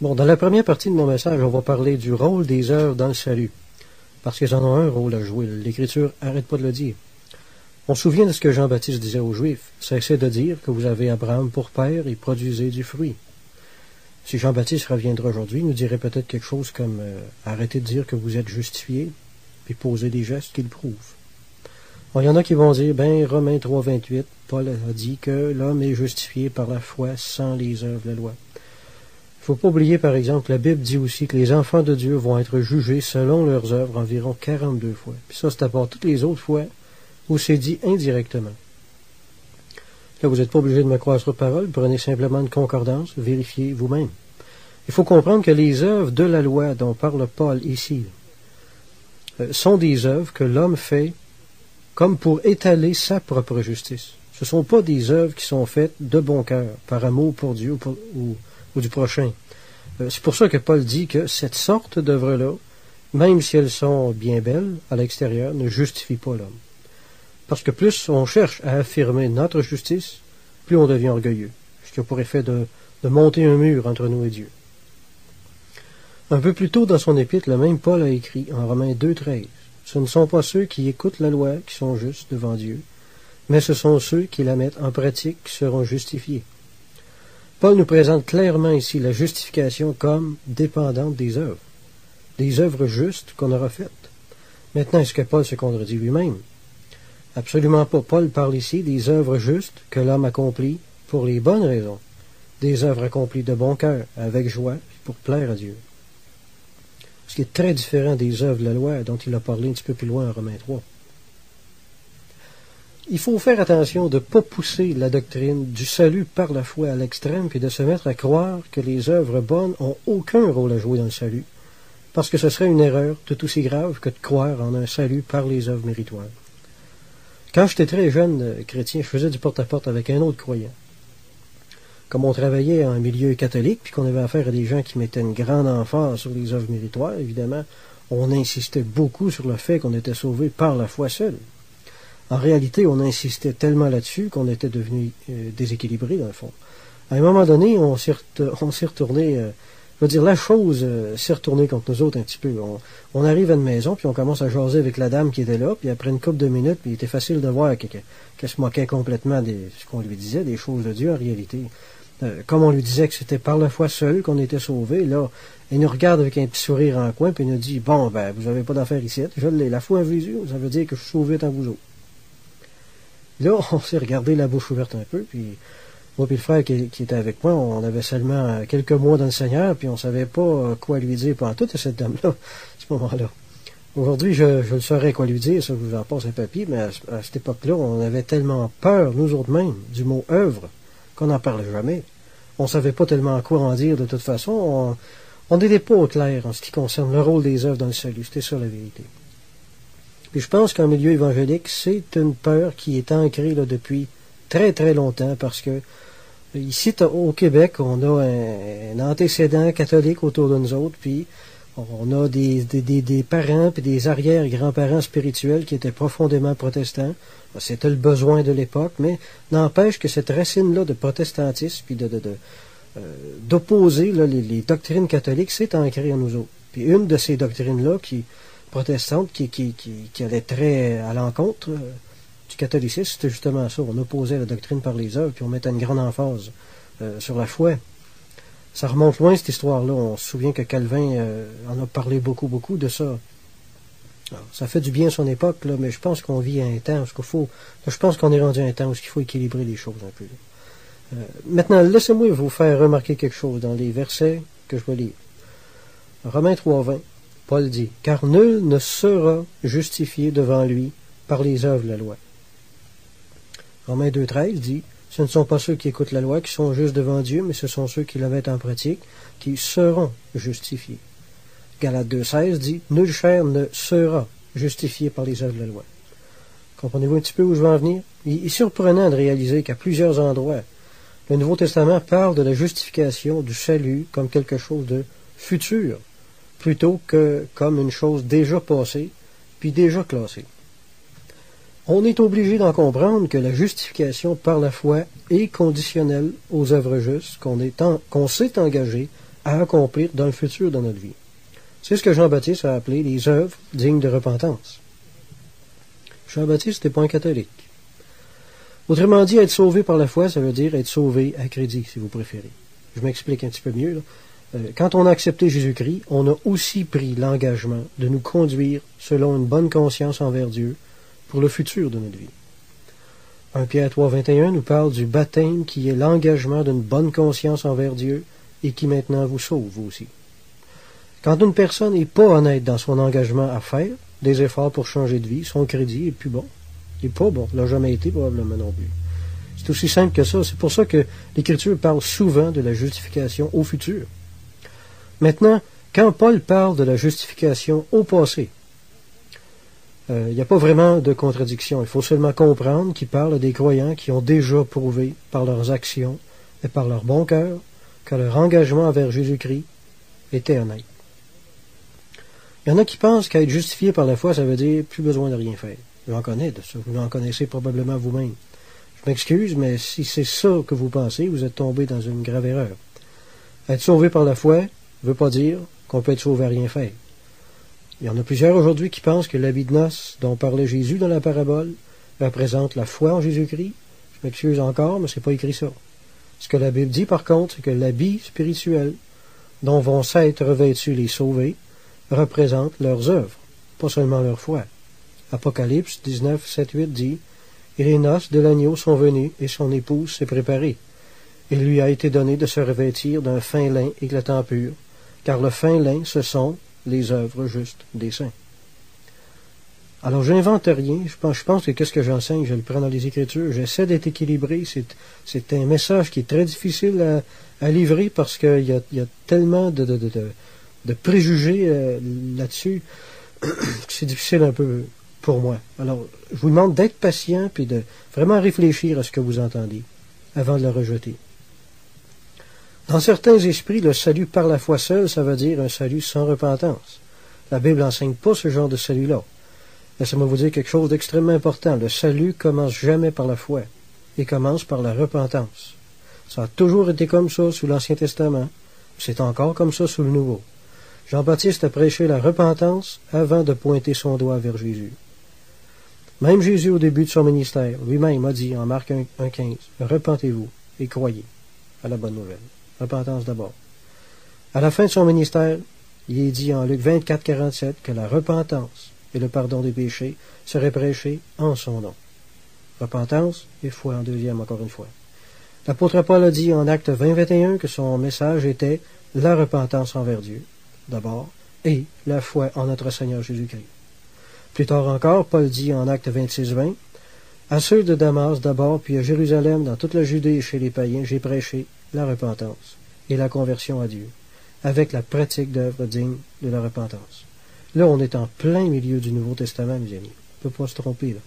Bon, dans la première partie de mon message, on va parler du rôle des œuvres dans le salut. Parce qu'ils en ont un rôle à jouer. L'Écriture n'arrête pas de le dire. On se souvient de ce que Jean-Baptiste disait aux Juifs. Cessez de dire que vous avez Abraham pour père et produisez du fruit. Si Jean-Baptiste reviendra aujourd'hui, il nous dirait peut-être quelque chose comme arrêtez de dire que vous êtes justifiés, puis posez des gestes qui le prouvent. Bon, il y en a qui vont dire, Romains 3, 28, Paul a dit que l'homme est justifié par la foi sans les œuvres de la loi. Il ne faut pas oublier, par exemple, la Bible dit aussi que les enfants de Dieu vont être jugés selon leurs œuvres environ 42 fois. Puis ça, c'est à part toutes les autres fois où c'est dit indirectement. Là, vous n'êtes pas obligé de me croire sur parole, prenez simplement une concordance, vérifiez vous-même. Il faut comprendre que les œuvres de la loi dont parle Paul ici sont des œuvres que l'homme fait comme pour étaler sa propre justice. Ce ne sont pas des œuvres qui sont faites de bon cœur, par amour pour Dieu ou du prochain. C'est pour ça que Paul dit que cette sorte d'œuvres-là, même si elles sont bien belles à l'extérieur, ne justifient pas l'homme. Parce que plus on cherche à affirmer notre justice, plus on devient orgueilleux, ce qui a pour effet de monter un mur entre nous et Dieu. Un peu plus tôt dans son épître, le même Paul a écrit en Romains 2,13 « Ce ne sont pas ceux qui écoutent la loi qui sont justes devant Dieu, mais ce sont ceux qui la mettent en pratique qui seront justifiés. » Paul nous présente clairement ici la justification comme dépendante des œuvres justes qu'on aura faites. Maintenant, est-ce que Paul se contredit lui-même? Absolument pas. Paul parle ici des œuvres justes que l'homme accomplit pour les bonnes raisons, des œuvres accomplies de bon cœur, avec joie, pour plaire à Dieu. Ce qui est très différent des œuvres de la loi dont il a parlé un petit peu plus loin en Romains 3. Il faut faire attention de ne pas pousser la doctrine du salut par la foi à l'extrême puis de se mettre à croire que les œuvres bonnes n'ont aucun rôle à jouer dans le salut, parce que ce serait une erreur tout aussi grave que de croire en un salut par les œuvres méritoires. Quand j'étais très jeune chrétien, je faisais du porte-à-porte avec un autre croyant. Comme on travaillait en milieu catholique, puis qu'on avait affaire à des gens qui mettaient une grande emphase sur les œuvres méritoires, évidemment, on insistait beaucoup sur le fait qu'on était sauvé par la foi seule. En réalité, on insistait tellement là-dessus qu'on était devenu déséquilibré, dans le fond. À un moment donné, on s'est retourné, je veux dire, la chose s'est retournée contre nous autres un petit peu. On arrive à une maison, puis on commence à jaser avec la dame qui était là, puis après une couple de minutes, puis il était facile de voir qu'elle se moquait complètement de ce qu'on lui disait, des choses de Dieu en réalité. Comme on lui disait que c'était par la foi seule qu'on était sauvé, là, il nous regarde avec un petit sourire en coin, puis il nous dit, bon, vous n'avez pas d'affaire ici, je l'ai, la foi en Jésus, ça veut dire que je suis sauvé tant que vous autres. Là, on s'est regardé la bouche ouverte un peu, puis moi et le frère qui était avec moi, on avait seulement quelques mois dans le Seigneur, puis on ne savait pas quoi lui dire pendant toute cette dame-là, à ce moment-là. Aujourd'hui, je le saurais quoi lui dire, ça, je vous en passe un papier, mais à cette époque-là, on avait tellement peur, nous autres mêmes, du mot œuvre, qu'on n'en parlait jamais. On ne savait pas tellement quoi en dire de toute façon. On n'était pas au clair en ce qui concerne le rôle des œuvres dans le salut. C'était ça la vérité. Puis je pense qu'en milieu évangélique, c'est une peur qui est ancrée là, depuis très très longtemps parce que ici au Québec, on a un antécédent catholique autour de nous autres, puis on a des parents puis des arrière-grands-parents spirituels qui étaient profondément protestants. C'était le besoin de l'époque, mais n'empêche que cette racine-là de protestantisme puis d'opposer les doctrines catholiques, c'est ancré en nous autres. Puis une de ces doctrines-là protestantes qui allait très à l'encontre du catholicisme, c'était justement ça. On opposait la doctrine par les œuvres, puis on mettait une grande emphase sur la foi. Ça remonte loin, cette histoire-là. On se souvient que Calvin en a parlé beaucoup de ça. Alors, ça fait du bien à son époque, là, mais je pense qu'on vit à un temps je pense qu'on est rendu à un temps où il faut équilibrer les choses un peu. Maintenant, laissez-moi vous faire remarquer quelque chose dans les versets que je vais lire. Romains 3,20, Paul dit, « Car nul ne sera justifié devant lui par les œuvres de la loi. » Romains 2,13 dit, « Ce ne sont pas ceux qui écoutent la loi qui sont justes devant Dieu, mais ce sont ceux qui la mettent en pratique qui seront justifiés. » Galates 2,16 dit, « Nul chair ne sera justifié par les œuvres de la loi. » Comprenez-vous un petit peu où je veux en venir? Il est surprenant de réaliser qu'à plusieurs endroits, le Nouveau Testament parle de la justification du salut comme quelque chose de futur, plutôt que comme une chose déjà passée, puis déjà classée. On est obligé d'en comprendre que la justification par la foi est conditionnelle aux œuvres justes qu'on s'est engagé à accomplir dans le futur de notre vie. C'est ce que Jean-Baptiste a appelé les œuvres dignes de repentance. Jean-Baptiste n'est pas un catholique. Autrement dit, être sauvé par la foi, ça veut dire être sauvé à crédit, si vous préférez. Je m'explique un petit peu mieux. Quand on a accepté Jésus-Christ, on a aussi pris l'engagement de nous conduire selon une bonne conscience envers Dieu pour le futur de notre vie. 1 Pierre 3,21 nous parle du baptême qui est l'engagement d'une bonne conscience envers Dieu et qui maintenant vous sauve, vous aussi. Quand une personne n'est pas honnête dans son engagement à faire des efforts pour changer de vie, son crédit est plus bon. Il n'est pas bon. Il n'a jamais été probablement non plus. C'est aussi simple que ça. C'est pour ça que l'Écriture parle souvent de la justification au futur. Maintenant, quand Paul parle de la justification au passé, il n'y a pas vraiment de contradiction. Il faut seulement comprendre qu'il parle des croyants qui ont déjà prouvé par leurs actions et par leur bon cœur que leur engagement envers Jésus-Christ était honnête. Il y en a qui pensent qu'être justifié par la foi, ça veut dire plus besoin de rien faire. J'en connais de ça. Vous en connaissez probablement vous-même. Je m'excuse, mais si c'est ça que vous pensez, vous êtes tombé dans une grave erreur. Être sauvé par la foi ne veut pas dire qu'on peut être sauvé à rien faire. Il y en a plusieurs aujourd'hui qui pensent que l'habit de noces dont parlait Jésus dans la parabole représente la foi en Jésus-Christ. Je m'excuse encore, mais c'est pas écrit ça. Ce que la Bible dit, par contre, c'est que l'habit spirituel dont vont s'être revêtus les sauvés représente leurs œuvres, pas seulement leur foi. Apocalypse 19, 7, 8 dit « Et les noces de l'agneau sont venues, et son épouse s'est préparée. Il lui a été donné de se revêtir d'un fin lin éclatant pur, car le fin lin, ce sont les œuvres justes des saints. » Alors, j'invente rien. Je pense que qu'est-ce que j'enseigne, je le prends dans les Écritures. J'essaie d'être équilibré. C'est un message qui est très difficile à livrer parce qu'il y a tellement de préjugés là-dessus que c'est difficile un peu pour moi. Alors, je vous demande d'être patient puis de vraiment réfléchir à ce que vous entendez avant de le rejeter. Dans certains esprits, le salut par la foi seule, ça veut dire un salut sans repentance. La Bible n'enseigne pas ce genre de salut-là. Laissez-moi vous dire quelque chose d'extrêmement important. Le salut commence jamais par la foi. Il commence par la repentance. Ça a toujours été comme ça sous l'Ancien Testament. C'est encore comme ça sous le Nouveau. Jean-Baptiste a prêché la repentance avant de pointer son doigt vers Jésus. Même Jésus, au début de son ministère, lui-même a dit en Marc 1,15, « Repentez-vous et croyez à la bonne nouvelle. » Repentance d'abord. À la fin de son ministère, il est dit en Luc 24, 47 que la repentance et le pardon des péchés seraient prêchés en son nom. Repentance et foi en deuxième, encore une fois. L'apôtre Paul a dit en Acte 20, 21 que son message était la repentance envers Dieu, d'abord, et la foi en notre Seigneur Jésus-Christ. Plus tard encore, Paul dit en Acte 26, 20, « À ceux de Damas d'abord, puis à Jérusalem, dans toute la Judée et chez les païens, j'ai prêché la repentance et la conversion à Dieu, avec la pratique d'œuvres dignes de la repentance. » Là, on est en plein milieu du Nouveau Testament, mes amis. On ne peut pas se tromper, là.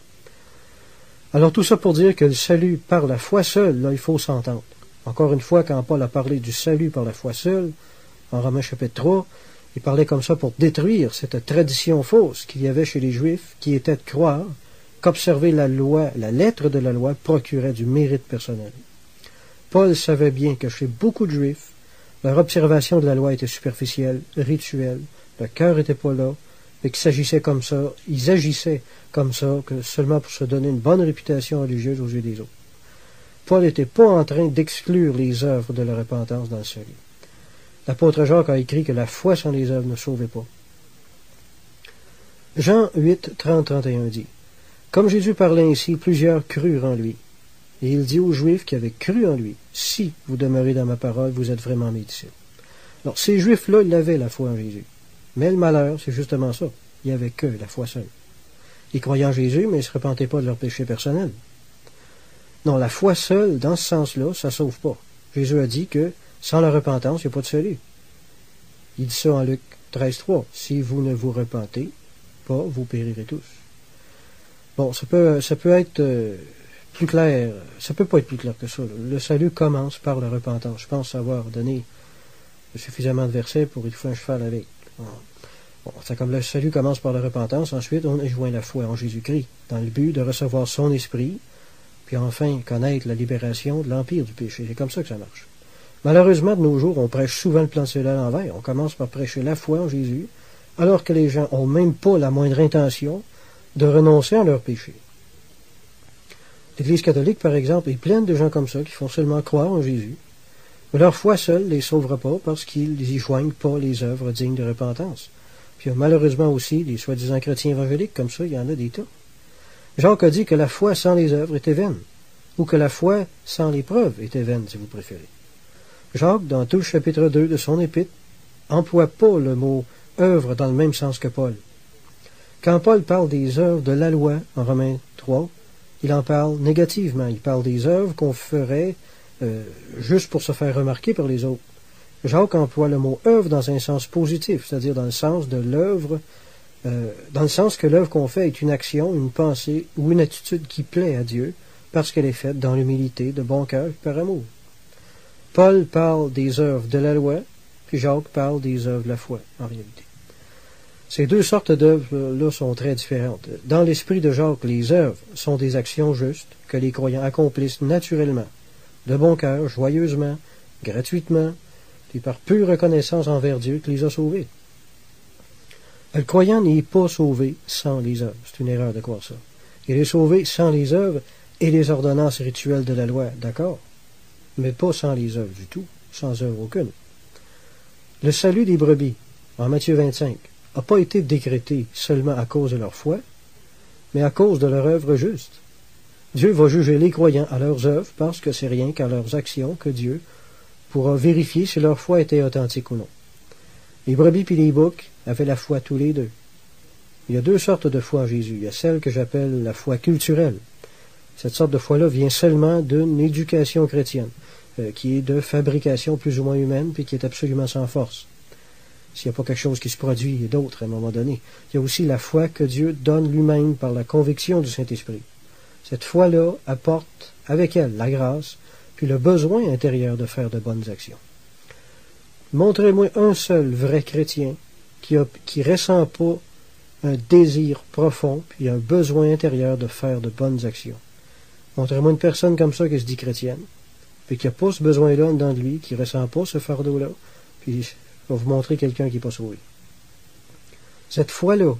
Alors, tout ça pour dire que le salut par la foi seule, là, il faut s'entendre. Encore une fois, quand Paul a parlé du salut par la foi seule, en Romains chapitre 3, il parlait comme ça pour détruire cette tradition fausse qu'il y avait chez les Juifs, qui était de croire qu'observer la loi, la lettre de la loi, procurait du mérite personnel. Paul savait bien que chez beaucoup de Juifs, leur observation de la loi était superficielle, rituelle, le cœur n'était pas là, et qu'ils s'agissaient comme ça, ils agissaient comme ça, que seulement pour se donner une bonne réputation religieuse aux yeux des autres. Paul n'était pas en train d'exclure les œuvres de la repentance dans le salut. L'apôtre Jacques a écrit que la foi sans les œuvres ne sauvait pas. Jean 8, 30, 31 dit, « Comme Jésus parlait ainsi, plusieurs crurent en lui. Et il dit aux Juifs qui avaient cru en lui, « Si vous demeurez dans ma parole, vous êtes vraiment mes disciples. » Alors, ces Juifs-là, ils avaient la foi en Jésus. Mais le malheur, c'est justement ça. Il n'y avait que la foi seule. Ils croyaient en Jésus, mais ils ne se repentaient pas de leurs péchés personnels. Non, la foi seule, dans ce sens-là, ça ne sauve pas. Jésus a dit que sans la repentance, il n'y a pas de salut. Il dit ça en Luc 13, 3. « Si vous ne vous repentez pas, vous périrez tous. » Bon, ça peut être plus clair. Ça peut pas être plus clair que ça. Le salut commence par la repentance. Je pense avoir donné suffisamment de versets pour y faire un cheval avec. Bon, c'est comme le salut commence par la repentance. Ensuite, on joint la foi en Jésus-Christ dans le but de recevoir son esprit, puis enfin connaître la libération de l'empire du péché. C'est comme ça que ça marche. Malheureusement, de nos jours, on prêche souvent le plan de salut à l'envers. On commence par prêcher la foi en Jésus, alors que les gens n'ont même pas la moindre intention de renoncer à leur péché. L'Église catholique, par exemple, est pleine de gens comme ça qui font seulement croire en Jésus. Mais leur foi seule ne les sauvera pas parce qu'ils y joignent pas les œuvres dignes de repentance. Puis il y a malheureusement aussi des soi-disant chrétiens évangéliques comme ça, il y en a des tas. Jacques a dit que la foi sans les œuvres était vaine, ou que la foi sans les preuves était vaine, si vous préférez. Jacques, dans tout le chapitre 2 de son épître, emploie pas le mot œuvre dans le même sens que Paul. Quand Paul parle des œuvres de la loi, en Romains 3, il en parle négativement. Il parle des œuvres qu'on ferait juste pour se faire remarquer par les autres. Jacques emploie le mot œuvre dans un sens positif, c'est-à-dire dans le sens de l'œuvre, dans le sens que l'œuvre qu'on fait est une action, une pensée ou une attitude qui plaît à Dieu parce qu'elle est faite dans l'humilité, de bon cœur et par amour. Paul parle des œuvres de la loi, puis Jacques parle des œuvres de la foi, en réalité. Ces deux sortes d'œuvres-là sont très différentes. Dans l'esprit de Jacques, les œuvres sont des actions justes que les croyants accomplissent naturellement, de bon cœur, joyeusement, gratuitement, et par pure reconnaissance envers Dieu qui les a sauvés. Le croyant n'est pas sauvé sans les œuvres. C'est une erreur de croire ça. Il est sauvé sans les œuvres et les ordonnances rituelles de la loi, d'accord, mais pas sans les œuvres du tout, sans œuvre aucune. Le salut des brebis, en Matthieu 25, n'a pas été décrété seulement à cause de leur foi, mais à cause de leur œuvre juste. Dieu va juger les croyants à leurs œuvres parce que c'est rien qu'à leurs actions que Dieu pourra vérifier si leur foi était authentique ou non. Les brebis et les boucs avaient la foi tous les deux. Il y a deux sortes de foi en Jésus. Il y a celle que j'appelle la foi culturelle. Cette sorte de foi-là vient seulement d'une éducation chrétienne, qui est de fabrication plus ou moins humaine, puis qui est absolument sans force. S'il n'y a pas quelque chose qui se produit, il y a d'autres à un moment donné. Il y a aussi la foi que Dieu donne lui-même par la conviction du Saint-Esprit. Cette foi-là apporte avec elle la grâce, puis le besoin intérieur de faire de bonnes actions. Montrez-moi un seul vrai chrétien qui ressent pas un désir profond, puis un besoin intérieur de faire de bonnes actions. Montrez-moi une personne comme ça qui se dit chrétienne, puis qui n'a pas ce besoin-là dedans de lui, qui ne ressent pas ce fardeau-là, puis je vais vous montrer quelqu'un qui n'est pas sauvé. Cette foi-là,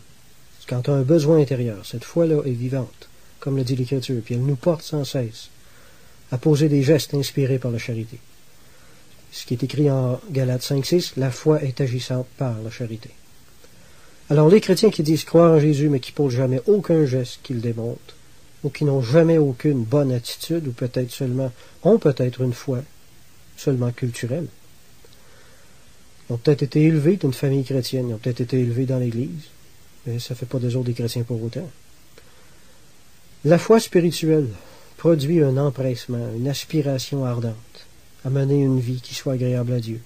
quand tu as un besoin intérieur, cette foi-là est vivante, comme le dit l'Écriture, puis elle nous porte sans cesse à poser des gestes inspirés par la charité. Ce qui est écrit en Galates 5,6, la foi est agissante par la charité. Alors les chrétiens qui disent croire en Jésus, mais qui ne posent jamais aucun geste qui le démontre, ou qui n'ont jamais aucune bonne attitude, ou peut-être seulement, ont peut-être une foi seulement culturelle. Ils ont peut-être été élevés d'une famille chrétienne, ils ont peut-être été élevés dans l'Église, mais ça ne fait pas des autres des chrétiens pour autant. La foi spirituelle produit un empressement, une aspiration ardente à mener une vie qui soit agréable à Dieu,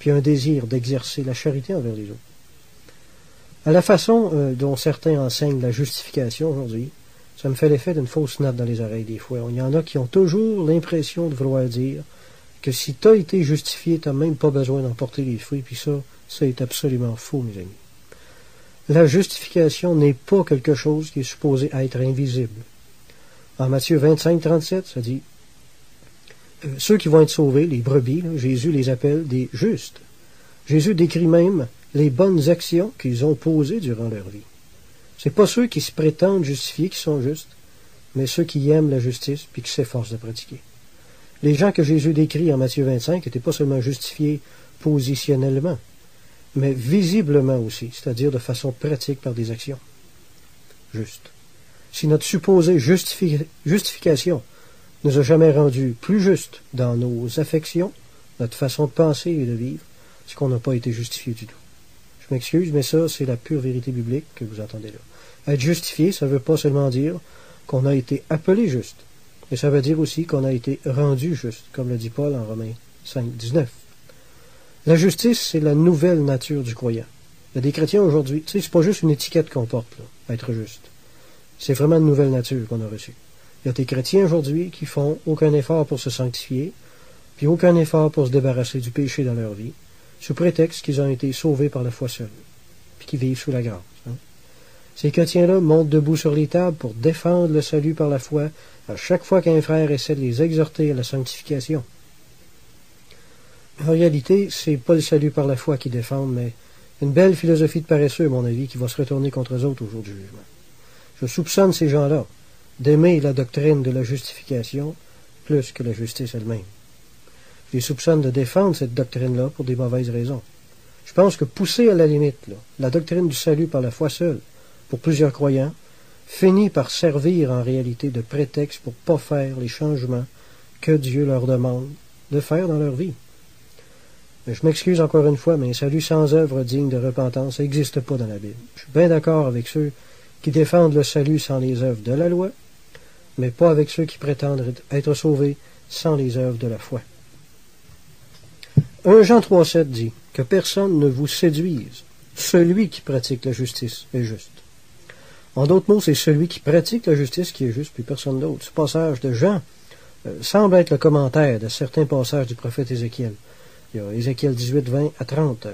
puis un désir d'exercer la charité envers les autres. À la façon dont certains enseignent la justification aujourd'hui, ça me fait l'effet d'une fausse note dans les oreilles des fois. Il y en a qui ont toujours l'impression de vouloir dire que si tu as été justifié, tu n'as même pas besoin d'en porter les fruits, puis ça est absolument faux, mes amis. La justification n'est pas quelque chose qui est supposé être invisible. En Matthieu 25, 37, ça dit ceux qui vont être sauvés, les brebis, là, Jésus les appelle des justes. Jésus décrit même les bonnes actions qu'ils ont posées durant leur vie. Ce n'est pas ceux qui se prétendent justifiés qui sont justes, mais ceux qui aiment la justice puis qui s'efforcent de pratiquer. Les gens que Jésus décrit en Matthieu 25 n'étaient pas seulement justifiés positionnellement, mais visiblement aussi, c'est-à-dire de façon pratique par des actions justes. Si notre supposée justification nous a jamais rendus plus justes dans nos affections, notre façon de penser et de vivre, c'est qu'on n'a pas été justifié du tout. Je m'excuse, mais ça, c'est la pure vérité biblique que vous entendez là. Être justifié, ça ne veut pas seulement dire qu'on a été appelé juste, mais ça veut dire aussi qu'on a été rendu juste, comme le dit Paul en Romains 5, 19. La justice, c'est la nouvelle nature du croyant. Il y a des chrétiens aujourd'hui, tu sais, c'est pas juste une étiquette qu'on porte, là, être juste. C'est vraiment une nouvelle nature qu'on a reçue. Il y a des chrétiens aujourd'hui qui font aucun effort pour se sanctifier, puis aucun effort pour se débarrasser du péché dans leur vie, sous prétexte qu'ils ont été sauvés par la foi seule, puis qu'ils vivent sous la grâce. Ces chrétiens-là montent debout sur les tables pour défendre le salut par la foi à chaque fois qu'un frère essaie de les exhorter à la sanctification. En réalité, c'est pas le salut par la foi qu'ils défendent, mais une belle philosophie de paresseux, à mon avis, qui va se retourner contre eux autres au jour du jugement. Je soupçonne ces gens-là d'aimer la doctrine de la justification plus que la justice elle-même. Je les soupçonne de défendre cette doctrine-là pour des mauvaises raisons. Je pense que pousser à la limite la doctrine du salut par la foi seule, pour plusieurs croyants, finit par servir en réalité de prétexte pour ne pas faire les changements que Dieu leur demande de faire dans leur vie. Mais je m'excuse encore une fois, mais un salut sans œuvre digne de repentance n'existe pas dans la Bible. Je suis bien d'accord avec ceux qui défendent le salut sans les œuvres de la loi, mais pas avec ceux qui prétendent être sauvés sans les œuvres de la foi. 1 Jean 3,7 dit que personne ne vous séduise. Celui qui pratique la justice est juste. En d'autres mots, c'est celui qui pratique la justice qui est juste, puis personne d'autre. Ce passage de Jean semble être le commentaire de certains passages du prophète Ézéchiel. Il y a Ézéchiel 18, 20 à 30,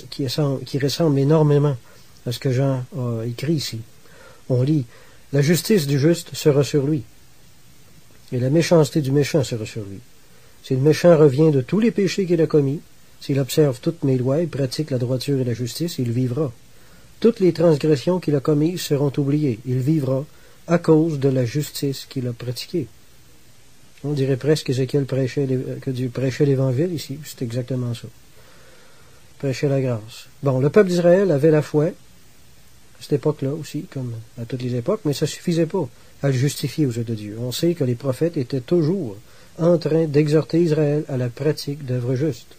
qui ressemble énormément à ce que Jean a écrit ici. On lit « La justice du juste sera sur lui, et la méchanceté du méchant sera sur lui. Si le méchant revient de tous les péchés qu'il a commis, s'il observe toutes mes lois et pratique la droiture et la justice, il vivra. Toutes les transgressions qu'il a commises seront oubliées. Il vivra à cause de la justice qu'il a pratiquée. » On dirait presque qu'Ézéchiel que Dieu prêchait l'Évangile ici. C'est exactement ça. Prêchait la grâce. Bon, le peuple d'Israël avait la foi, à cette époque-là aussi, comme à toutes les époques, mais ça ne suffisait pas à le justifier aux yeux de Dieu. On sait que les prophètes étaient toujours en train d'exhorter Israël à la pratique d'œuvres justes.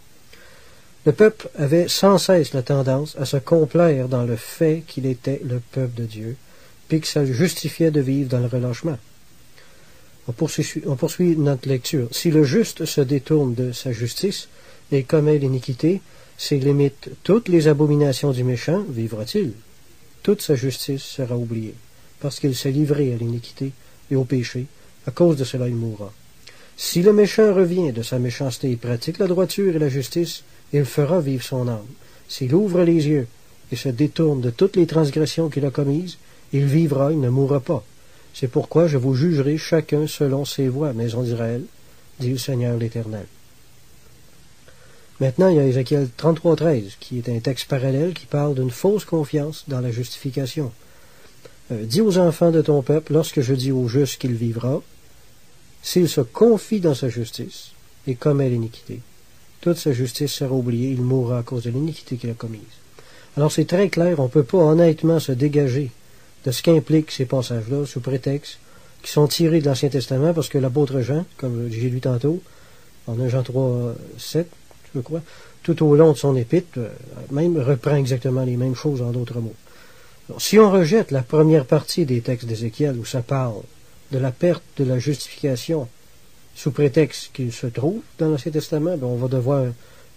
Le peuple avait sans cesse la tendance à se complaire dans le fait qu'il était le peuple de Dieu, puis que ça le justifiait de vivre dans le relâchement. On poursuit notre lecture. Si le juste se détourne de sa justice et commet l'iniquité, s'il imite toutes les abominations du méchant, vivra-t-il. Toute sa justice sera oubliée, parce qu'il s'est livré à l'iniquité et au péché. À cause de cela, il mourra. Si le méchant revient de sa méchanceté et pratique la droiture et la justice, il fera vivre son âme. S'il ouvre les yeux et se détourne de toutes les transgressions qu'il a commises, il vivra, il ne mourra pas. C'est pourquoi je vous jugerai chacun selon ses voies, maison d'Israël, dit le Seigneur l'Éternel. Maintenant, il y a Ézéchiel 33,13, qui est un texte parallèle qui parle d'une fausse confiance dans la justification. Dis aux enfants de ton peuple, lorsque je dis au juste qu'il vivra, s'il se confie dans sa justice et commet l'iniquité, toute sa justice sera oubliée, il mourra à cause de l'iniquité qu'il a commise. Alors c'est très clair, on ne peut pas honnêtement se dégager de ce qu'impliquent ces passages-là, sous prétexte, qui sont tirés de l'Ancien Testament, parce que l'apôtre Jean, comme j'ai lu tantôt, en 1 Jean 3, 7, je crois, tout au long de son épître, même reprend exactement les mêmes choses en d'autres mots. Alors, si on rejette la première partie des textes d'Ézéchiel, où ça parle de la perte de la justification, sous prétexte qu'il se trouve dans l'Ancien Testament, on va devoir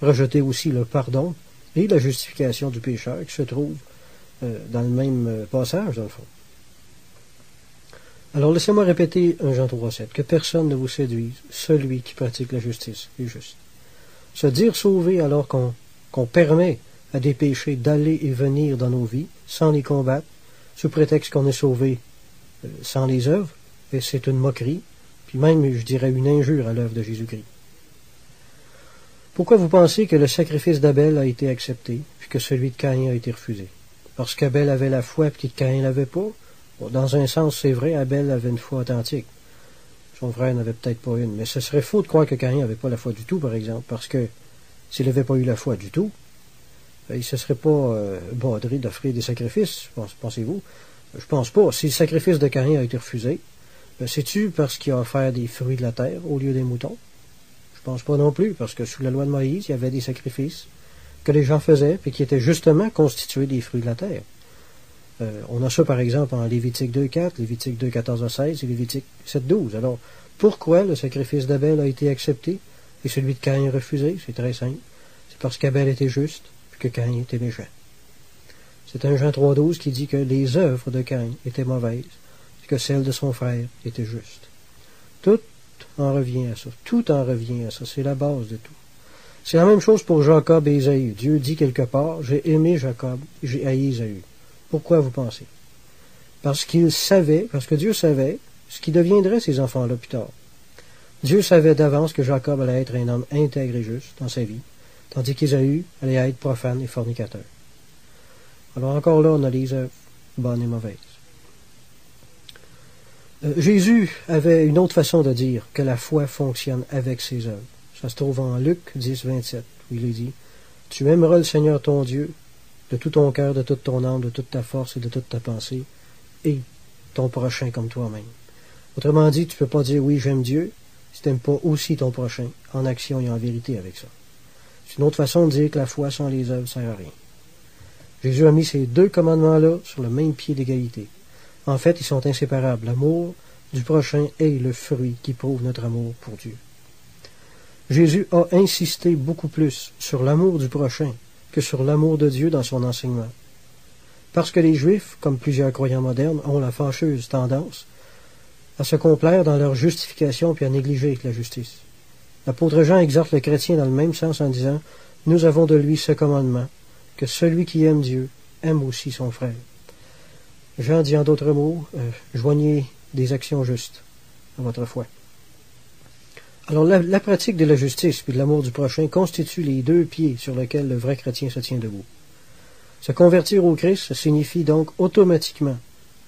rejeter aussi le pardon et la justification du pécheur qui se trouve dans le même passage, dans le fond. Alors, laissez-moi répéter 1 Jean 3,7. Que personne ne vous séduise, celui qui pratique la justice est juste. Se dire sauvé alors qu'on permet à des péchés d'aller et venir dans nos vies, sans les combattre, sous prétexte qu'on est sauvé sans les œuvres, et c'est une moquerie, puis même, je dirais, une injure à l'œuvre de Jésus-Christ. Pourquoi vous pensez que le sacrifice d'Abel a été accepté, puis que celui de Caïn a été refusé? Parce qu'Abel avait la foi, puis que Caïn l'avait pas? Bon, dans un sens, c'est vrai, Abel avait une foi authentique. Son frère n'avait peut-être pas une, mais ce serait faux de croire que Caïn n'avait pas la foi du tout, par exemple, parce que s'il n'avait pas eu la foi du tout, il ne se serait pas badré d'offrir des sacrifices, pensez-vous? Je pense pas. Si le sacrifice de Caïn a été refusé, c'est-tu parce qu'il a offert des fruits de la terre au lieu des moutons? Je pense pas non plus, parce que sous la loi de Moïse, il y avait des sacrifices que les gens faisaient, et qui étaient justement constitués des fruits de la terre. On a ça, par exemple, en Lévitique 2.4, Lévitique 2.14-16 et Lévitique 7.12. Alors, pourquoi le sacrifice d'Abel a été accepté et celui de Caïn refusé? C'est très simple. C'est parce qu'Abel était juste, puis que Caïn était méchant. C'est un Jean 3.12 qui dit que les œuvres de Caïn étaient mauvaises, et que celles de son frère étaient justes. Tout en revient à ça. Tout en revient à ça. C'est la base de tout. C'est la même chose pour Jacob et Ésaü. Dieu dit quelque part, j'ai aimé Jacob, j'ai haï Ésaü. Pourquoi vous pensez? Parce qu'il savait, parce que Dieu savait ce qui deviendrait ces enfants-là plus tard. Dieu savait d'avance que Jacob allait être un homme intègre et juste dans sa vie, tandis qu'Ésaü allait être profane et fornicateur. Alors encore là, on a les œuvres, bonnes et mauvaises. Jésus avait une autre façon de dire que la foi fonctionne avec ses œuvres. Ça se trouve en Luc 10, 27, où il est dit « Tu aimeras le Seigneur ton Dieu de tout ton cœur, de toute ton âme, de toute ta force et de toute ta pensée, et ton prochain comme toi-même. » Autrement dit, tu ne peux pas dire « Oui, j'aime Dieu » si tu n'aimes pas aussi ton prochain, en action et en vérité avec ça. C'est une autre façon de dire que la foi sans les œuvres ne sert à rien. Jésus a mis ces deux commandements-là sur le même pied d'égalité. En fait, ils sont inséparables. L'amour du prochain est le fruit qui prouve notre amour pour Dieu. Jésus a insisté beaucoup plus sur l'amour du prochain que sur l'amour de Dieu dans son enseignement. Parce que les Juifs, comme plusieurs croyants modernes, ont la fâcheuse tendance à se complaire dans leur justification puis à négliger la justice. L'apôtre Jean exhorte le chrétien dans le même sens en disant « Nous avons de lui ce commandement, que celui qui aime Dieu aime aussi son frère. » Jean dit en d'autres mots, joignez des actions justes à votre foi. Alors la pratique de la justice et de l'amour du prochain constitue les deux pieds sur lesquels le vrai chrétien se tient debout. Se convertir au Christ signifie donc automatiquement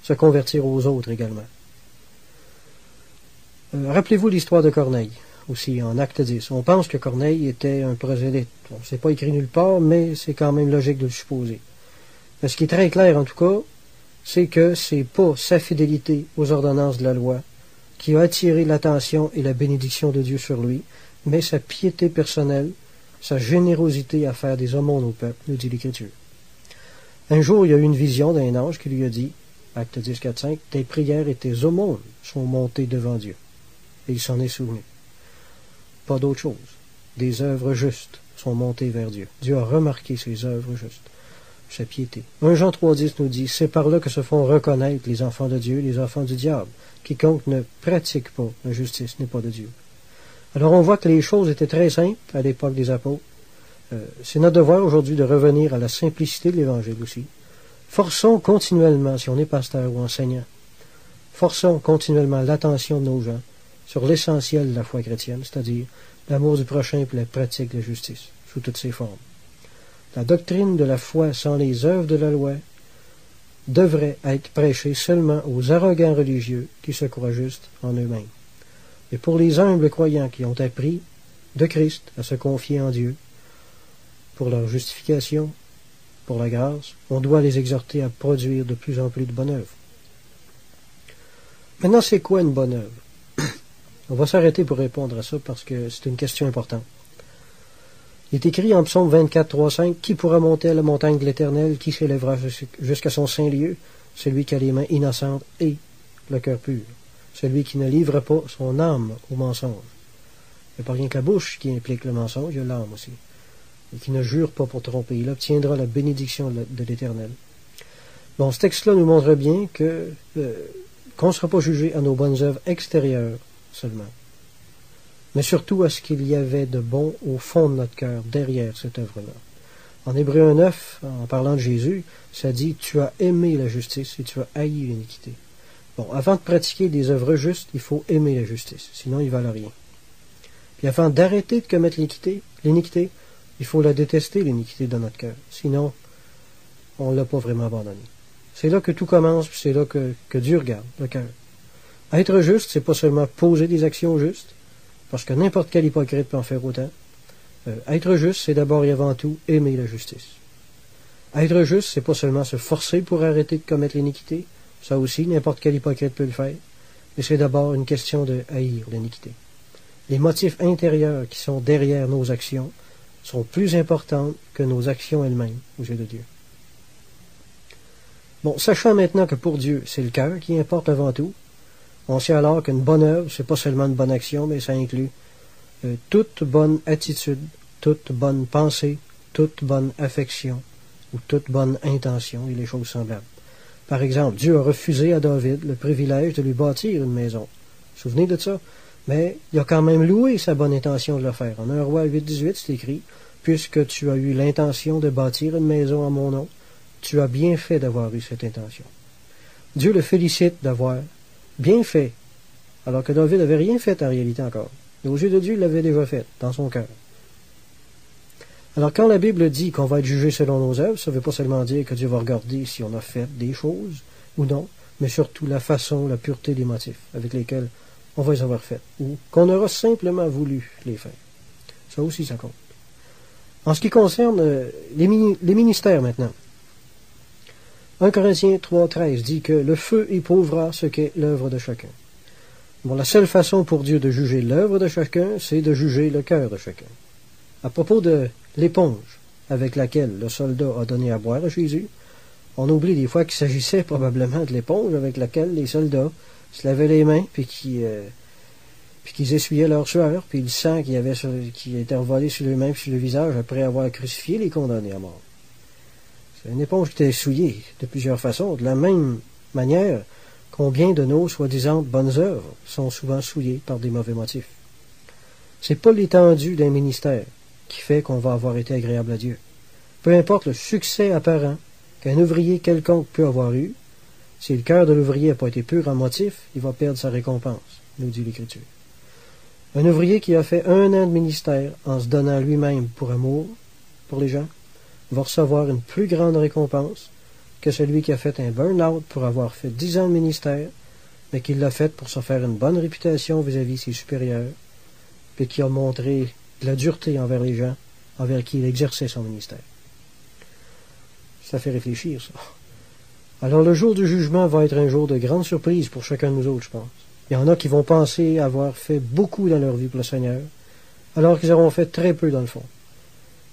se convertir aux autres également. Rappelez-vous l'histoire de Corneille, aussi en Acte 10. On pense que Corneille était un prosélyte. Bon, c'est pas écrit nulle part, mais c'est quand même logique de le supposer. Mais ce qui est très clair en tout cas, c'est que c'est pas sa fidélité aux ordonnances de la loi qui a attiré l'attention et la bénédiction de Dieu sur lui, mais sa piété personnelle, sa générosité à faire des aumônes au peuple, nous dit l'Écriture. Un jour, il y a eu une vision d'un ange qui lui a dit, Acte 10, 4, 5, « Tes prières et tes aumônes sont montées devant Dieu. » Et il s'en est souvenu. Pas d'autre chose. Des œuvres justes sont montées vers Dieu. Dieu a remarqué ces œuvres justes, sa piété. 1 Jean 3, 10 nous dit, « C'est par là que se font reconnaître les enfants de Dieu et les enfants du diable. Quiconque ne pratique pas la justice n'est pas de Dieu. » Alors on voit que les choses étaient très simples à l'époque des apôtres. C'est notre devoir aujourd'hui de revenir à la simplicité de l'Évangile aussi. Forçons continuellement, si on est pasteur ou enseignant, forçons continuellement l'attention de nos gens sur l'essentiel de la foi chrétienne, c'est-à-dire l'amour du prochain et la pratique de la justice, sous toutes ses formes. La doctrine de la foi sans les œuvres de la loi devrait être prêchée seulement aux arrogants religieux qui se croient justes en eux-mêmes. Et pour les humbles croyants qui ont appris de Christ à se confier en Dieu, pour leur justification, pour la grâce, on doit les exhorter à produire de plus en plus de bonnes œuvres. Maintenant, c'est quoi une bonne œuvre? On va s'arrêter pour répondre à ça parce que c'est une question importante. Il est écrit en Psaume 24, 3, 5, « Qui pourra monter à la montagne de l'Éternel? Qui s'élèvera jusqu'à son saint lieu? Celui qui a les mains innocentes et le cœur pur. Celui qui ne livre pas son âme au mensonge. » Il n'y a pas rien que la bouche qui implique le mensonge, il y a l'âme aussi. Et qui ne jure pas pour tromper, il obtiendra la bénédiction de l'Éternel. Bon, ce texte-là nous montre bien qu'on ne sera pas jugé à nos bonnes œuvres extérieures seulement, mais surtout à ce qu'il y avait de bon au fond de notre cœur, derrière cette œuvre-là. En Hébreux 9, en parlant de Jésus, ça dit « Tu as aimé la justice et tu as haï l'iniquité ». Bon, avant de pratiquer des œuvres justes, il faut aimer la justice, sinon ils ne valent rien. Puis avant d'arrêter de commettre l'iniquité, il faut la détester, l'iniquité dans notre cœur. Sinon, on ne l'a pas vraiment abandonné. C'est là que tout commence, puis c'est là que Dieu regarde, le cœur. Être juste, c'est pas seulement poser des actions justes, parce que n'importe quel hypocrite peut en faire autant. Être juste, c'est d'abord et avant tout aimer la justice. Être juste, c'est pas seulement se forcer pour arrêter de commettre l'iniquité, ça aussi, n'importe quel hypocrite peut le faire, mais c'est d'abord une question de haïr l'iniquité. Les motifs intérieurs qui sont derrière nos actions sont plus importants que nos actions elles-mêmes aux yeux de Dieu. Bon, sachant maintenant que pour Dieu, c'est le cœur qui importe avant tout, on sait alors qu'une bonne œuvre, c'est pas seulement une bonne action, mais ça inclut toute bonne attitude, toute bonne pensée, toute bonne affection ou toute bonne intention et les choses semblables. Par exemple, Dieu a refusé à David le privilège de lui bâtir une maison. Vous vous souvenez de ça? Mais il a quand même loué sa bonne intention de le faire. En 1 Roi 8, 18, c'est écrit « Puisque tu as eu l'intention de bâtir une maison à mon nom, tu as bien fait d'avoir eu cette intention. » Dieu le félicite d'avoir bien fait, alors que David n'avait rien fait en réalité encore. Mais aux yeux de Dieu, il l'avait déjà fait, dans son cœur. Alors, quand la Bible dit qu'on va être jugé selon nos œuvres, ça ne veut pas seulement dire que Dieu va regarder si on a fait des choses ou non, mais surtout la façon, la pureté des motifs avec lesquels on va les avoir faites, ou qu'on aura simplement voulu les faire. Ça aussi, ça compte. En ce qui concerne les ministères maintenant, 1 Corinthiens 3,13 dit que le feu éprouvera ce qu'est l'œuvre de chacun. Bon, la seule façon pour Dieu de juger l'œuvre de chacun, c'est de juger le cœur de chacun. À propos de l'éponge avec laquelle le soldat a donné à boire à Jésus, on oublie des fois qu'il s'agissait probablement de l'éponge avec laquelle les soldats se lavaient les mains, puis qu'ils essuyaient leur sueur, puis le sang qui était envolé sur les mains et sur le visage après avoir crucifié les condamnés à mort. C'est une éponge qui était souillée de plusieurs façons. De la même manière, combien de nos soi-disant bonnes œuvres sont souvent souillées par des mauvais motifs. C'est pas l'étendue d'un ministère qui fait qu'on va avoir été agréable à Dieu. Peu importe le succès apparent qu'un ouvrier quelconque peut avoir eu, si le cœur de l'ouvrier n'a pas été pur en motif, il va perdre sa récompense, nous dit l'Écriture. Un ouvrier qui a fait 1 an de ministère en se donnant lui-même pour amour pour les gens, va recevoir une plus grande récompense que celui qui a fait un burn-out pour avoir fait 10 ans de ministère, mais qui l'a fait pour se faire une bonne réputation vis-à-vis ses supérieurs, puis qui a montré de la dureté envers les gens, envers qui il exerçait son ministère. Ça fait réfléchir, ça. Alors le jour du jugement va être un jour de grande surprise pour chacun de nous autres, je pense. Il y en a qui vont penser avoir fait beaucoup dans leur vie pour le Seigneur, alors qu'ils auront fait très peu dans le fond.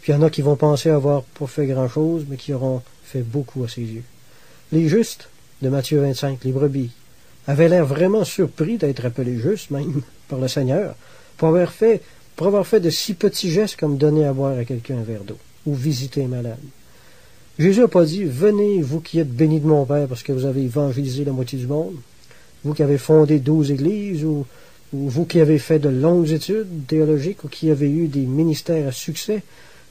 Puis il y en a qui vont penser avoir pas fait grand-chose, mais qui auront fait beaucoup à ses yeux. Les justes, de Matthieu 25, les brebis, avaient l'air vraiment surpris d'être appelés justes, même, par le Seigneur, pour avoir fait de si petits gestes comme donner à boire à quelqu'un un verre d'eau, ou visiter un malade. Jésus n'a pas dit « Venez, vous qui êtes bénis de mon Père, parce que vous avez évangélisé la moitié du monde, vous qui avez fondé 12 églises, ou vous qui avez fait de longues études théologiques, ou qui avez eu des ministères à succès. »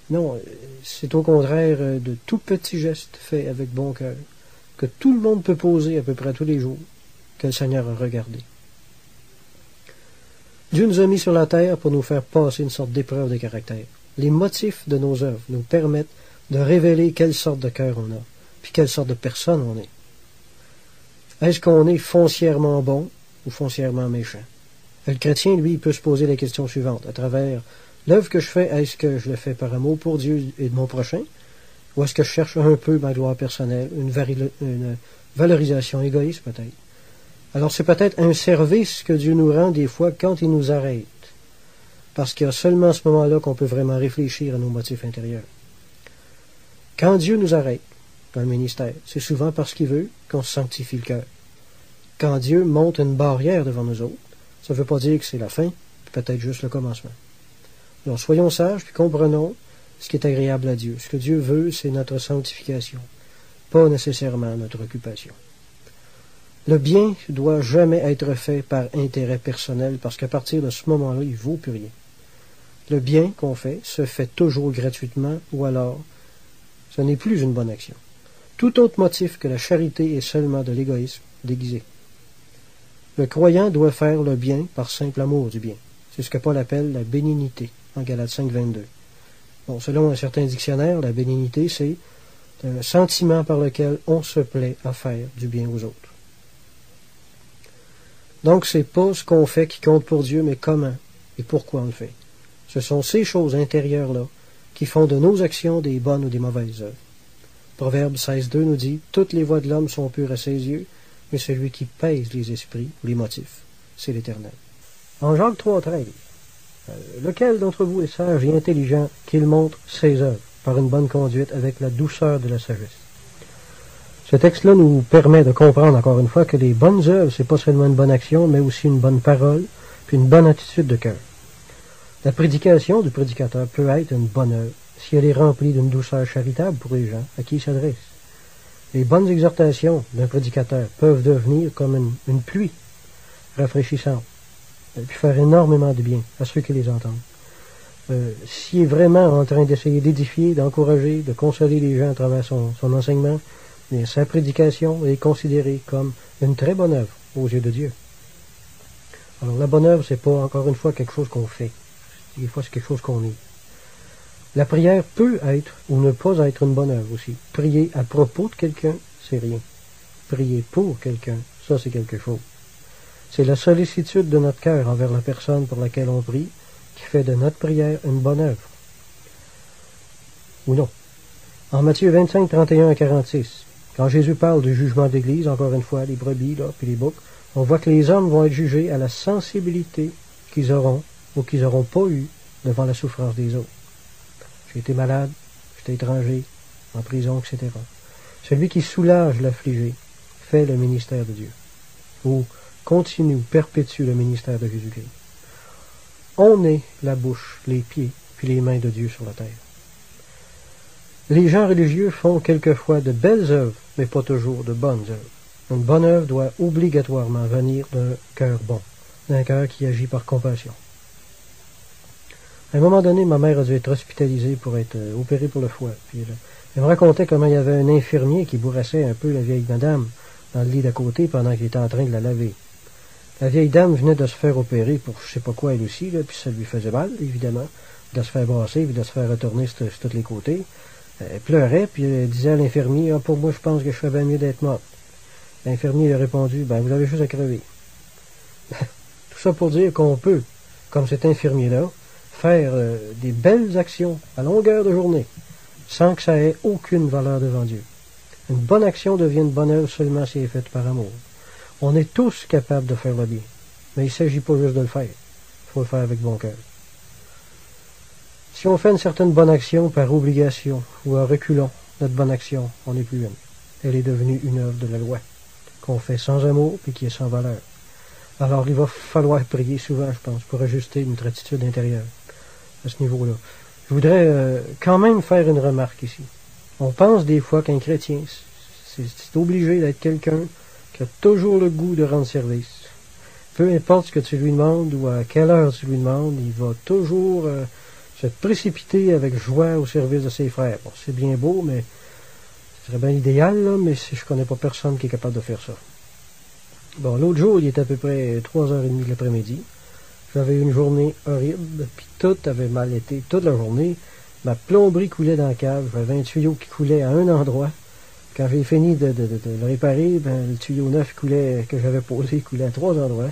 Non, c'est au contraire de tout petits gestes faits avec bon cœur, que tout le monde peut poser à peu près tous les jours, que le Seigneur a regardé. Dieu nous a mis sur la terre pour nous faire passer une sorte d'épreuve de caractère. Les motifs de nos œuvres nous permettent de révéler quelle sorte de cœur on a, puis quelle sorte de personne on est. Est-ce qu'on est foncièrement bon ou foncièrement méchant? Le chrétien, lui, peut se poser la question suivante. À travers l'œuvre que je fais, est-ce que je le fais par amour pour Dieu et de mon prochain? Ou est-ce que je cherche un peu ma gloire personnelle, une valorisation égoïste peut-être? Alors c'est peut-être un service que Dieu nous rend des fois quand il nous arrête. Parce qu'il y a seulement à ce moment-là qu'on peut vraiment réfléchir à nos motifs intérieurs. Quand Dieu nous arrête dans le ministère, c'est souvent parce qu'il veut qu'on se sanctifie le cœur. Quand Dieu monte une barrière devant nous autres, ça ne veut pas dire que c'est la fin, peut-être juste le commencement. Alors soyons sages, puis comprenons ce qui est agréable à Dieu. Ce que Dieu veut, c'est notre sanctification, pas nécessairement notre occupation. Le bien ne doit jamais être fait par intérêt personnel, parce qu'à partir de ce moment-là, il ne vaut plus rien. Le bien qu'on fait se fait toujours gratuitement, ou alors ce n'est plus une bonne action. Tout autre motif que la charité est seulement de l'égoïsme déguisé. Le croyant doit faire le bien par simple amour du bien. C'est ce que Paul appelle la bénignité, en Galates 5, 22. Bon, selon un certain dictionnaire, la bénignité, c'est un sentiment par lequel on se plaît à faire du bien aux autres. Donc, c'est pas ce qu'on fait qui compte pour Dieu, mais comment et pourquoi on le fait. Ce sont ces choses intérieures-là qui font de nos actions des bonnes ou des mauvaises œuvres. Proverbe 16.2 nous dit « Toutes les voies de l'homme sont pures à ses yeux, mais celui qui pèse les esprits ou les motifs, c'est l'Éternel. » En Jacques 3.13, lequel d'entre vous est sage et intelligent qu'il montre ses œuvres par une bonne conduite avec la douceur de la sagesse? Ce texte-là nous permet de comprendre encore une fois que les bonnes œuvres, c'est pas seulement une bonne action, mais aussi une bonne parole, puis une bonne attitude de cœur. La prédication du prédicateur peut être une bonne œuvre si elle est remplie d'une douceur charitable pour les gens à qui il s'adresse. Les bonnes exhortations d'un prédicateur peuvent devenir comme une pluie rafraîchissante, puis faire énormément de bien à ceux qui les entendent. S'il est vraiment en train d'essayer d'édifier, d'encourager, de consoler les gens à travers son enseignement, mais sa prédication est considérée comme une très bonne œuvre aux yeux de Dieu. Alors la bonne œuvre, c'est pas encore une fois quelque chose qu'on fait. Des fois, c'est quelque chose qu'on est. La prière peut être ou ne pas être une bonne œuvre aussi. Prier à propos de quelqu'un, c'est rien. Prier pour quelqu'un, ça c'est quelque chose. C'est la sollicitude de notre cœur envers la personne pour laquelle on prie qui fait de notre prière une bonne œuvre. Ou non. En Matthieu 25, 31 à 46, quand Jésus parle du jugement d'Église, encore une fois, les brebis, là, puis les boucs, on voit que les hommes vont être jugés à la sensibilité qu'ils auront ou qu'ils n'auront pas eu devant la souffrance des autres. J'ai été malade, j'étais étranger, en prison, etc. Celui qui soulage l'affligé fait le ministère de Dieu, ou continue ou perpétue le ministère de Jésus-Christ. On est la bouche, les pieds, puis les mains de Dieu sur la terre. Les gens religieux font quelquefois de belles œuvres, mais pas toujours de bonnes œuvres. Une bonne œuvre doit obligatoirement venir d'un cœur bon, d'un cœur qui agit par compassion. À un moment donné, ma mère a dû être hospitalisée pour être opérée pour le foie. Puis elle me racontait comment il y avait un infirmier qui bourrassait un peu la vieille madame dans le lit d'à côté pendant qu'il était en train de la laver. La vieille dame venait de se faire opérer pour je sais pas quoi elle aussi, là, puis ça lui faisait mal, évidemment, de se faire brasser, puis de se faire retourner sur tous les côtés. Elle pleurait, puis elle disait à l'infirmier, ah, pour moi, je pense que je ferais bien mieux d'être morte. L'infirmier lui a répondu, ben, vous avez juste à crever. Tout ça pour dire qu'on peut, comme cet infirmier-là, faire des belles actions à longueur de journée, sans que ça ait aucune valeur devant Dieu. Une bonne action devient une bonne œuvre seulement si elle est faite par amour. On est tous capables de faire le bien, mais il ne s'agit pas juste de le faire. Il faut le faire avec bon cœur. Si on fait une certaine bonne action par obligation ou en reculant notre bonne action, on n'est plus une. Elle est devenue une œuvre de la loi, qu'on fait sans amour et qui est sans valeur. Alors il va falloir prier souvent, je pense, pour ajuster notre attitude intérieure à ce niveau-là. Je voudrais quand même faire une remarque ici. On pense des fois qu'un chrétien, c'est obligé d'être quelqu'un qui a toujours le goût de rendre service. Peu importe ce que tu lui demandes ou à quelle heure tu lui demandes, il va toujours se précipiter avec joie au service de ses frères. Bon, c'est bien beau, mais ce serait bien idéal, là, mais je connais pas personne qui est capable de faire ça. Bon, l'autre jour, il était à peu près 3h30 de l'après-midi. J'avais eu une journée horrible, puis tout avait mal été. Toute la journée, ma plomberie coulait dans la cave. J'avais un tuyau qui coulait à un endroit. Quand j'ai fini de le réparer, ben, le tuyau neuf coulait, que j'avais posé coulait à 3 endroits.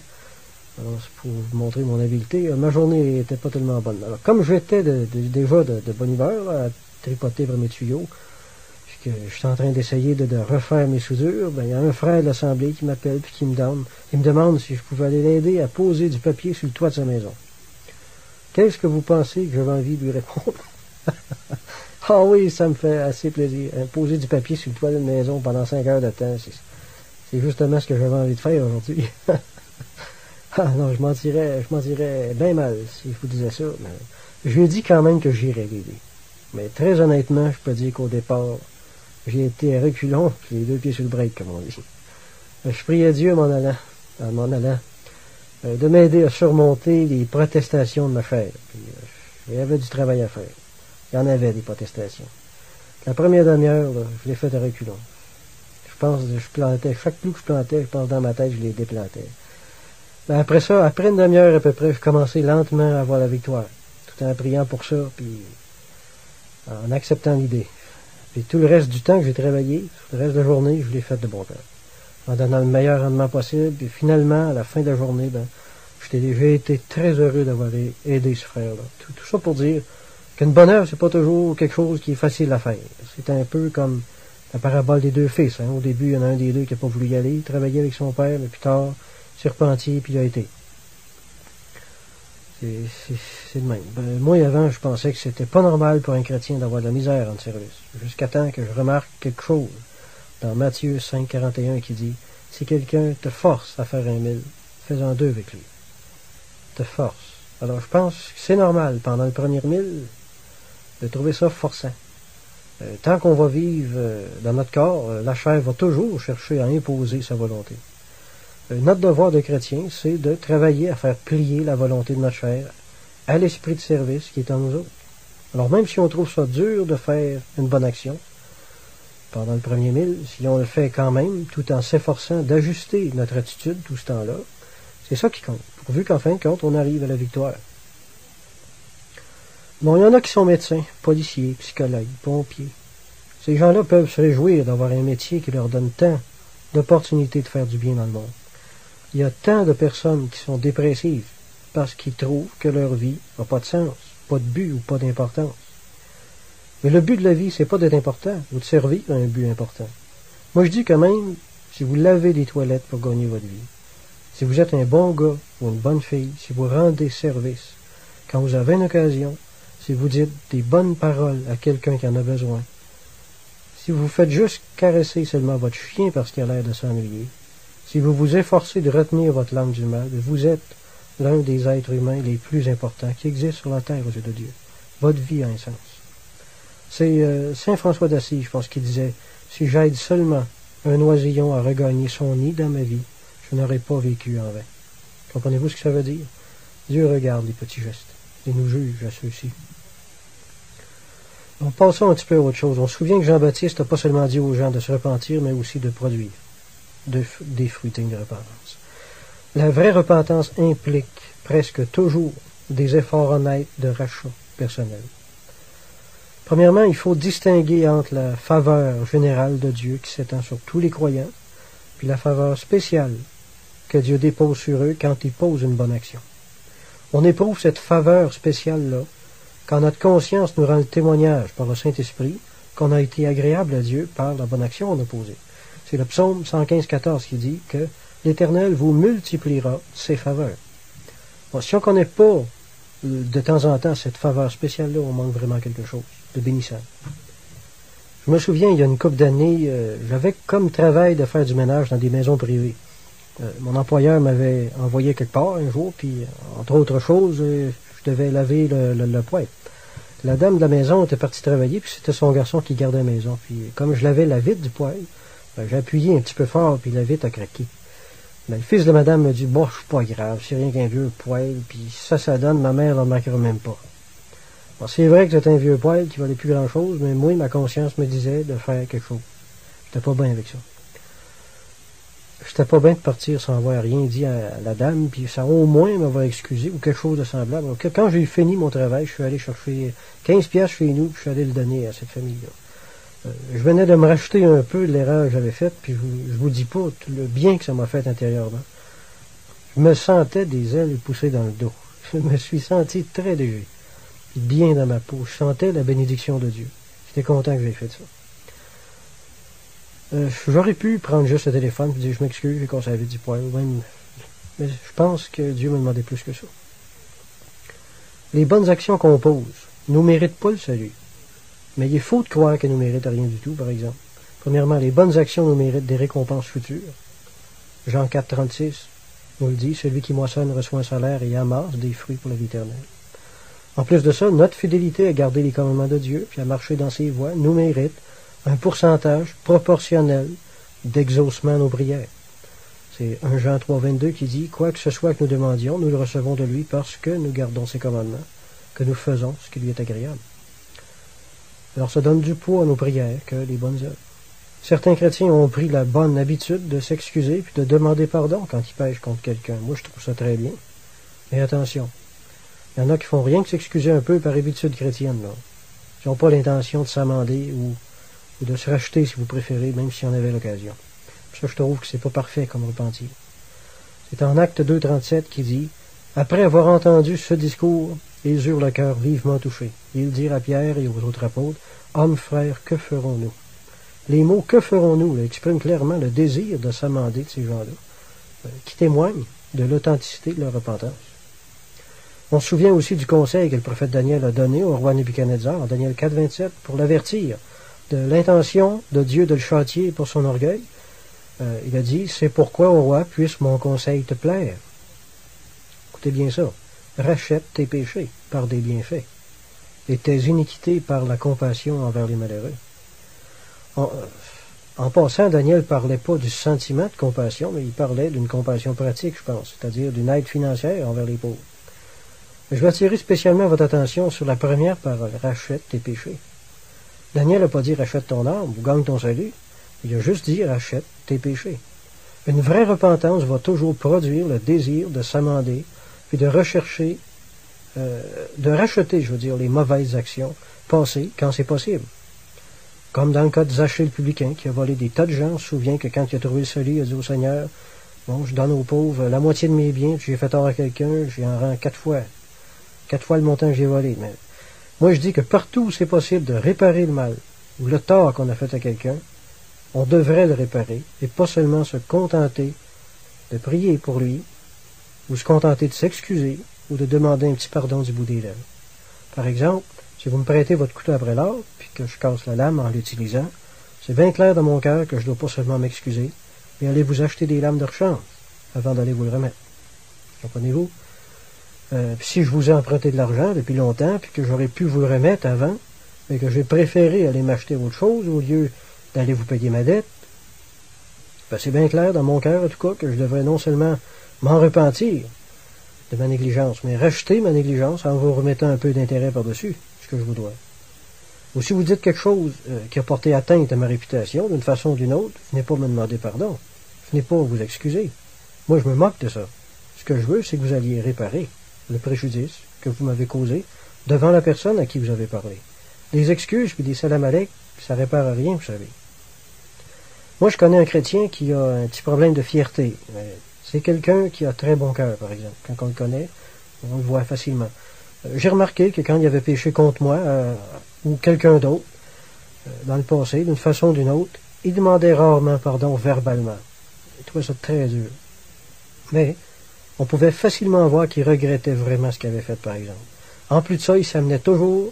Alors, c'est pour vous montrer mon habileté. Ma journée n'était pas tellement bonne. Alors, comme j'étais déjà de bonne humeur, là, à tripoter vers mes tuyaux, puis que je suis en train d'essayer de refaire mes soudures, ben, il y a un frère de l'Assemblée qui m'appelle puis qui me demande si je pouvais aller l'aider à poser du papier sur le toit de sa maison. Qu'est-ce que vous pensez que j'avais envie de lui répondre? Ah oui, ça me fait assez plaisir. Poser du papier sur le toit d'une maison pendant 5 heures de temps, c'est justement ce que j'avais envie de faire aujourd'hui. Ah non, je m'en tirais bien mal si je vous disais ça. Mais je lui ai dit quand même que j'irais l'aider. Mais très honnêtement, je peux dire qu'au départ, j'ai été à reculons, puis les 2 pieds sur le break, comme on dit. Je priais Dieu en m'en allant, de m'aider à surmonter les protestations de ma chair. Puis, il y avait du travail à faire. Il y en avait des protestations. La première demi-heure, là, je l'ai faite à reculons. Je pense que je plantais, chaque clou que je plantais, je pense dans ma tête, je les déplantais. Ben après ça, après une demi-heure à peu près, je commençais lentement à avoir la victoire. Tout en priant pour ça, puis en acceptant l'idée. Puis tout le reste du temps que j'ai travaillé, le reste de la journée, je l'ai fait de bon cœur. En donnant le meilleur rendement possible, puis finalement, à la fin de la journée, ben, j'ai été très heureux d'avoir aidé ce frère-là. Tout ça pour dire qu'une bonne œuvre, c'est pas toujours quelque chose qui est facile à faire. C'est un peu comme la parabole des 2 fils. Hein. Au début, il y en a un des 2 qui n'a pas voulu y aller, il travaillait avec son père, mais plus tard, il s'est repenti, puis il a été. C'est le même. Ben, moi, avant, je pensais que c'était pas normal pour un chrétien d'avoir de la misère en service. Jusqu'à temps que je remarque quelque chose dans Matthieu 5, 41 qui dit « Si quelqu'un te force à faire 1 000, fais-en 2 avec lui. » Te force. Alors, je pense que c'est normal, pendant le premier 1000, de trouver ça forçant. Tant qu'on va vivre dans notre corps, la chair va toujours chercher à imposer sa volonté. Notre devoir de chrétien, c'est de travailler à faire plier la volonté de notre chair à l'esprit de service qui est en nous autres. Alors même si on trouve ça dur de faire une bonne action, pendant le premier 1000, si on le fait quand même, tout en s'efforçant d'ajuster notre attitude tout ce temps-là, c'est ça qui compte. pourvu qu'en fin de compte, on arrive à la victoire. Bon, il y en a qui sont médecins, policiers, psychologues, pompiers. Ces gens-là peuvent se réjouir d'avoir un métier qui leur donne tant d'opportunités de faire du bien dans le monde. Il y a tant de personnes qui sont dépressives parce qu'ils trouvent que leur vie n'a pas de sens, pas de but ou pas d'importance. Mais le but de la vie, c'est pas d'être important ou de servir à un but important. Moi, je dis que même si vous lavez des toilettes pour gagner votre vie, si vous êtes un bon gars ou une bonne fille, si vous rendez service, quand vous avez une occasion, si vous dites des bonnes paroles à quelqu'un qui en a besoin, si vous faites juste caresser seulement votre chien parce qu'il a l'air de s'ennuyer, si vous vous efforcez de retenir votre langue du mal, vous êtes l'un des êtres humains les plus importants qui existent sur la terre aux yeux de Dieu. Votre vie a un sens. C'est Saint François d'Assise, je pense, qui disait « Si j'aide seulement un oisillon à regagner son nid dans ma vie, je n'aurais pas vécu en vain. » Comprenez-vous ce que ça veut dire? Dieu regarde les petits gestes et nous juge à ceux-ci. Donc, passons un petit peu à autre chose. On se souvient que Jean-Baptiste n'a pas seulement dit aux gens de se repentir, mais aussi de produire des fruits dignes de repentance. La vraie repentance implique presque toujours des efforts honnêtes de rachat personnel. Premièrement, il faut distinguer entre la faveur générale de Dieu qui s'étend sur tous les croyants, puis la faveur spéciale que Dieu dépose sur eux quand ils posent une bonne action. On éprouve cette faveur spéciale-là quand notre conscience nous rend le témoignage par le Saint-Esprit qu'on a été agréable à Dieu par la bonne action qu'on a posée. C'est le psaume 115-14 qui dit que l'Éternel vous multipliera ses faveurs. Bon, si on ne connaît pas de temps en temps cette faveur spéciale-là, on manque vraiment quelque chose de bénissant. Je me souviens, il y a une couple d'années, j'avais comme travail de faire du ménage dans des maisons privées. Mon employeur m'avait envoyé quelque part un jour, puis entre autres choses, je devais laver le poêle. La dame de la maison était partie travailler, puis c'était son garçon qui gardait la maison. Puis comme je lavais la vitre du poêle, j'ai appuyé un petit peu fort, puis la vitre a craqué. Mais le fils de madame me dit, bon, c'est pas grave, c'est rien qu'un vieux poêle, puis ça donne, ma mère ne remarquera même pas. Bon, c'est vrai que c'est un vieux poêle qui valait plus grand-chose, mais moi, ma conscience me disait de faire quelque chose. J'étais pas bien avec ça. J'étais pas bien de partir sans avoir rien dit à la dame, puis ça au moins m'avoir excusé ou quelque chose de semblable. Donc, quand j'ai fini mon travail, je suis allé chercher 15 piastres chez nous, puis je suis allé le donner à cette famille-là. Je venais de me racheter un peu de l'erreur que j'avais faite, puis je vous dis pas tout le bien que ça m'a fait intérieurement. Je me sentais des ailes poussées dans le dos. Je me suis senti très léger, bien dans ma peau. Je sentais la bénédiction de Dieu. J'étais content que j'ai fait ça. J'aurais pu prendre juste le téléphone et dire je m'excuse, j'ai cassé la vitre du poêle, mais je pense que Dieu m'a demandé plus que ça. Les bonnes actions qu'on pose nous méritent pas le salut. Mais il est faux de croire qu'elles nous méritent rien du tout, par exemple. Premièrement, les bonnes actions nous méritent des récompenses futures. Jean 4,36 nous le dit, celui qui moissonne reçoit un salaire et amasse des fruits pour la vie éternelle. En plus de ça, notre fidélité à garder les commandements de Dieu puis à marcher dans ses voies nous mérite un pourcentage proportionnel d'exaucement à nos prières. C'est 1 Jean 3,22 qui dit « Quoi que ce soit que nous demandions, nous le recevons de lui parce que nous gardons ses commandements, que nous faisons ce qui lui est agréable. » Alors ça donne du poids à nos prières que les bonnes œuvres. Certains chrétiens ont pris la bonne habitude de s'excuser puis de demander pardon quand ils pêchent contre quelqu'un. Moi, je trouve ça très bien. Mais attention, il y en a qui font rien que s'excuser un peu par habitude chrétienne. Là. Ils n'ont pas l'intention de s'amender ou de se racheter, si vous préférez, même s'il y en avait l'occasion. Ça, je trouve que c'est pas parfait comme repentir. C'est en Acte 2,37 qui dit « Après avoir entendu ce discours, ils eurent le cœur vivement touché. Ils dirent à Pierre et aux autres apôtres « Hommes, frères, que ferons-nous » Les mots « que ferons-nous » expriment clairement le désir de s'amender de ces gens-là, qui témoignent de l'authenticité de leur repentance. On se souvient aussi du conseil que le prophète Daniel a donné au roi Nebuchadnezzar, en Daniel 4,27, pour l'avertir de l'intention de Dieu de le châtier pour son orgueil. Il a dit, c'est pourquoi, ô roi, puisse mon conseil te plaire. Écoutez bien ça. Rachète tes péchés par des bienfaits et tes iniquités par la compassion envers les malheureux. En passant, Daniel ne parlait pas du sentiment de compassion, mais il parlait d'une compassion pratique, je pense, c'est-à-dire d'une aide financière envers les pauvres. Je vais attirer spécialement votre attention sur la première parole, rachète tes péchés. Daniel n'a pas dit rachète ton âme ou gagne ton salut. Il a juste dit rachète tes péchés. Une vraie repentance va toujours produire le désir de s'amender puis de rechercher, de racheter, je veux dire, les mauvaises actions passées quand c'est possible. Comme dans le cas de Zachée le publicain, qui a volé des tas de gens. On se souvient que quand il a trouvé le salut, il a dit au Seigneur, bon, je donne aux pauvres la moitié de mes biens, puis j'ai fait tort à quelqu'un, j'y en rends 4 fois. 4 fois le montant que j'ai volé. Mais moi, je dis que partout où c'est possible de réparer le mal, ou le tort qu'on a fait à quelqu'un, on devrait le réparer, et pas seulement se contenter de prier pour lui, ou se contenter de s'excuser, ou de demander un petit pardon du bout des lèvres. Par exemple, si vous me prêtez votre couteau après l'art, puis que je casse la lame en l'utilisant, c'est bien clair dans mon cœur que je ne dois pas seulement m'excuser, mais aller vous acheter des lames de rechange, avant d'aller vous le remettre. Comprenez-vous? Puis si je vous ai emprunté de l'argent depuis longtemps, puis que j'aurais pu vous le remettre avant, mais que j'ai préféré aller m'acheter autre chose au lieu d'aller vous payer ma dette, ben c'est bien clair dans mon cœur, en tout cas, que je devrais non seulement m'en repentir de ma négligence, mais racheter ma négligence en vous remettant un peu d'intérêt par-dessus ce que je vous dois. Ou si vous dites quelque chose qui a porté atteinte à ma réputation, d'une façon ou d'une autre, venez pas me demander pardon. Venez pas vous excuser. Moi, je me moque de ça. Ce que je veux, c'est que vous alliez réparer le préjudice que vous m'avez causé devant la personne à qui vous avez parlé. Des excuses puis des salam alek, ça répare rien, vous savez. Moi, je connais un chrétien qui a un petit problème de fierté. C'est quelqu'un qui a très bon cœur, par exemple. Quand on le connaît, on le voit facilement. J'ai remarqué que quand il avait péché contre moi, ou quelqu'un d'autre, dans le passé, d'une façon ou d'une autre, il demandait rarement pardon verbalement. Il trouvait ça très dur. Mais on pouvait facilement voir qu'il regrettait vraiment ce qu'il avait fait, par exemple. En plus de ça, il s'amenait toujours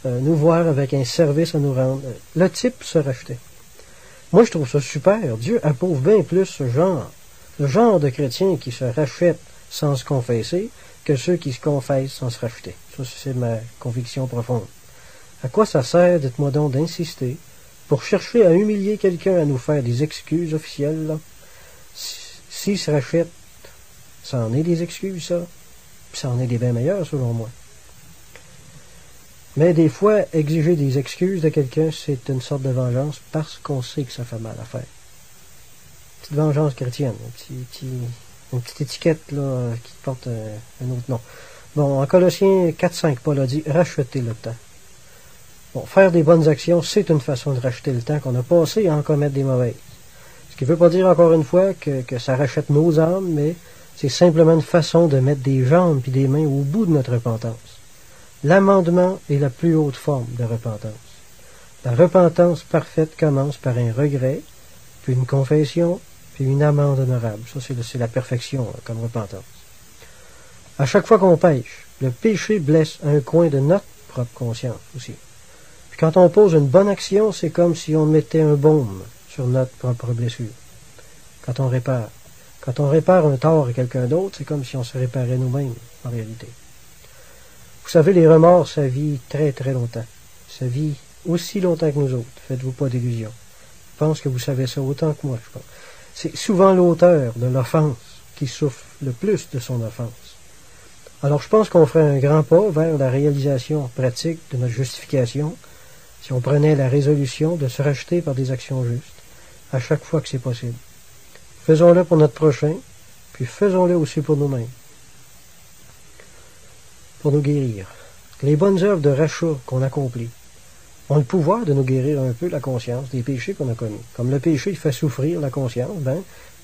nous voir avec un service à nous rendre. Le type se rachetait. Moi, je trouve ça super. Dieu approuve bien plus ce genre. Le genre de chrétien qui se rachète sans se confesser que ceux qui se confessent sans se racheter. Ça, c'est ma conviction profonde. À quoi ça sert, dites-moi donc, d'insister pour chercher à humilier quelqu'un à nous faire des excuses officielles, là? S'il se rachète, ça en est des excuses, ça. Puis ça en est des bien meilleures, selon moi. Mais des fois, exiger des excuses de quelqu'un, c'est une sorte de vengeance parce qu'on sait que ça fait mal à faire. Petite vengeance chrétienne, une petite étiquette là qui porte un autre nom. Bon, en Colossiens 4-5, Paul a dit « Rachetez le temps ». Bon, faire des bonnes actions, c'est une façon de racheter le temps qu'on a passé à en commettre des mauvaises. Ce qui ne veut pas dire, encore une fois, que ça rachète nos âmes, mais c'est simplement une façon de mettre des jambes et des mains au bout de notre repentance. L'amendement est la plus haute forme de repentance. La repentance parfaite commence par un regret, puis une confession, puis une amende honorable. Ça, c'est la perfection comme repentance. À chaque fois qu'on pêche, le péché blesse un coin de notre propre conscience aussi. Puis quand on pose une bonne action, c'est comme si on mettait un baume sur notre propre blessure. Quand on répare un tort à quelqu'un d'autre, c'est comme si on se réparait nous-mêmes, en réalité. Vous savez, les remords, ça vit très très longtemps. Ça vit aussi longtemps que nous autres. Faites-vous pas d'illusions. Je pense que vous savez ça autant que moi, je pense. C'est souvent l'auteur de l'offense qui souffre le plus de son offense. Alors je pense qu'on ferait un grand pas vers la réalisation pratique de notre justification si on prenait la résolution de se racheter par des actions justes à chaque fois que c'est possible. Faisons-le pour notre prochain, puis faisons-le aussi pour nous-mêmes. Pour nous guérir. Les bonnes œuvres de rachat qu'on accomplit ont le pouvoir de nous guérir un peu la conscience des péchés qu'on a commis. Comme le péché fait souffrir la conscience,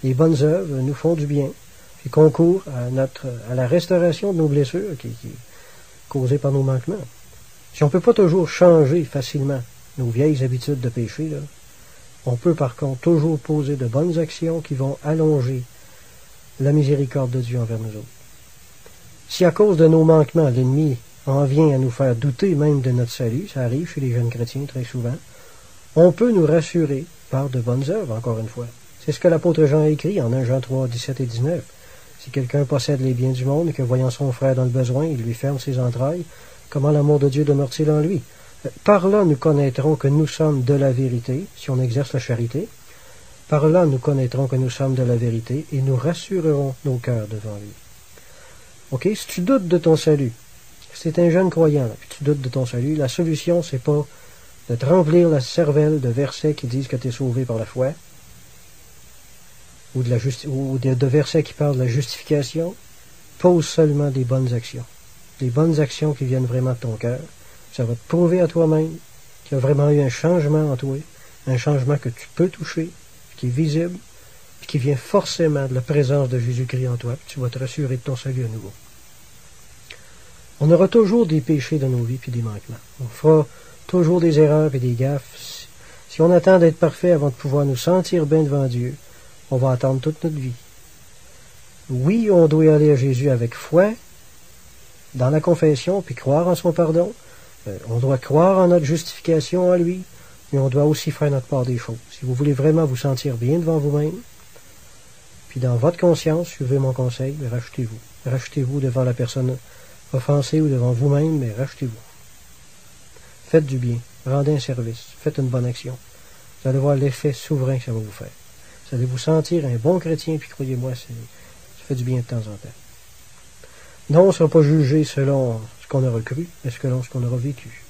les bonnes œuvres nous font du bien et concourent à la restauration de nos blessures qui est causée par nos manquements. Si on ne peut pas toujours changer facilement nos vieilles habitudes de péché, là, on peut par contre toujours poser de bonnes actions qui vont allonger la miséricorde de Dieu envers nous autres. Si à cause de nos manquements, l'ennemi en vient à nous faire douter même de notre salut, ça arrive chez les jeunes chrétiens très souvent, on peut nous rassurer par de bonnes œuvres, encore une fois. C'est ce que l'apôtre Jean a écrit en 1 Jean 3, 17 et 19. Si quelqu'un possède les biens du monde et que, voyant son frère dans le besoin, il lui ferme ses entrailles, comment l'amour de Dieu demeure-t-il en lui? Par là, nous connaîtrons que nous sommes de la vérité, si on exerce la charité. Par là, nous connaîtrons que nous sommes de la vérité et nous rassurerons nos cœurs devant lui. OK? Si tu doutes de ton salut, si tu es un jeune croyant, puis tu doutes de ton salut, la solution, c'est pas de te remplir la cervelle de versets qui disent que tu es sauvé par la foi, ou de versets qui parlent de la justification, pose seulement des bonnes actions. Des bonnes actions qui viennent vraiment de ton cœur. Ça va te prouver à toi-même qu'il y a vraiment eu un changement en toi, un changement que tu peux toucher, qui est visible, puis qui vient forcément de la présence de Jésus-Christ en toi, puis tu vas te rassurer de ton salut à nouveau. On aura toujours des péchés dans nos vies puis des manquements. On fera toujours des erreurs et des gaffes. Si on attend d'être parfait avant de pouvoir nous sentir bien devant Dieu, on va attendre toute notre vie. Oui, on doit aller à Jésus avec foi, dans la confession, puis croire en son pardon. On doit croire en notre justification à lui, mais on doit aussi faire notre part des choses. Si vous voulez vraiment vous sentir bien devant vous-même, puis dans votre conscience, suivez mon conseil, rachetez-vous. Rachetez-vous devant la personne offensée ou devant vous-même, mais rachetez-vous. Faites du bien, rendez un service, faites une bonne action. Vous allez voir l'effet souverain que ça va vous faire. Vous allez vous sentir un bon chrétien, puis croyez-moi, ça fait du bien de temps en temps. Non, on ne sera pas jugé selon ce qu'on aura cru, mais selon ce qu'on aura vécu.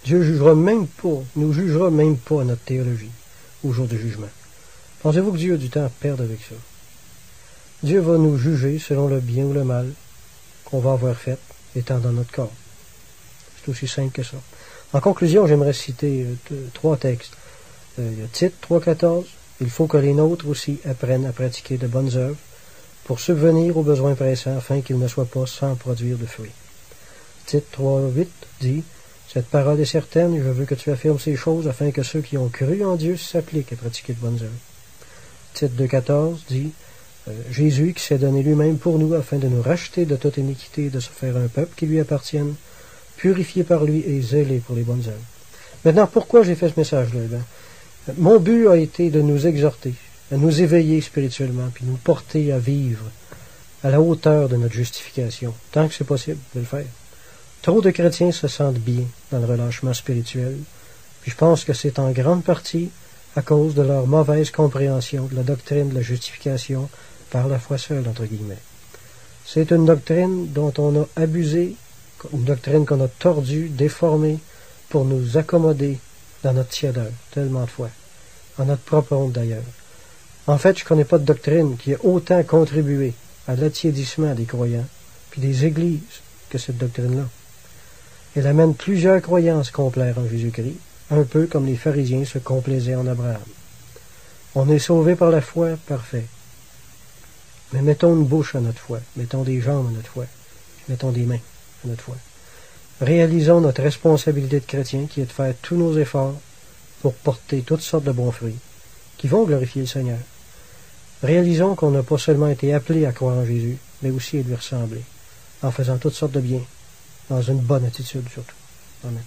Dieu nous jugera même pas à notre théologie, au jour du jugement. Pensez-vous que Dieu a du temps à perdre avec ça? Dieu va nous juger selon le bien ou le mal qu'on va avoir fait, étant dans notre corps. C'est aussi simple que ça. En conclusion, j'aimerais citer 3 textes. Il y a Tite 3,14. Il faut que les nôtres aussi apprennent à pratiquer de bonnes œuvres pour subvenir aux besoins pressants afin qu'ils ne soient pas sans produire de fruits. Tite 3,8 dit « Cette parole est certaine, je veux que tu affirmes ces choses afin que ceux qui ont cru en Dieu s'appliquent à pratiquer de bonnes œuvres. » Tite 2,14 dit « Jésus qui s'est donné lui-même pour nous afin de nous racheter de toute iniquité et de se faire un peuple qui lui appartienne, purifié par lui et zélé pour les bonnes œuvres. » Maintenant, pourquoi j'ai fait ce message-là? Mon but a été de nous exhorter, à nous éveiller spirituellement, puis nous porter à vivre à la hauteur de notre justification, tant que c'est possible de le faire. Trop de chrétiens se sentent bien dans le relâchement spirituel, puis je pense que c'est en grande partie à cause de leur mauvaise compréhension de la doctrine de la justification par la foi seule, entre guillemets. C'est une doctrine dont on a abusé, une doctrine qu'on a tordue, déformée, pour nous accommoder dans notre tièdeur, tellement de fois, en notre propre honte d'ailleurs. En fait, je ne connais pas de doctrine qui ait autant contribué à l'attiédissement des croyants, puis des églises, que cette doctrine-là. Elle amène plusieurs croyants à se complaire en Jésus-Christ, un peu comme les pharisiens se complaisaient en Abraham. On est sauvé par la foi, parfait. Mais mettons une bouche à notre foi, mettons des jambes à notre foi, mettons des mains à notre foi. Réalisons notre responsabilité de chrétien qui est de faire tous nos efforts pour porter toutes sortes de bons fruits qui vont glorifier le Seigneur. Réalisons qu'on n'a pas seulement été appelés à croire en Jésus, mais aussi à lui ressembler, en faisant toutes sortes de biens, dans une bonne attitude surtout. Amen.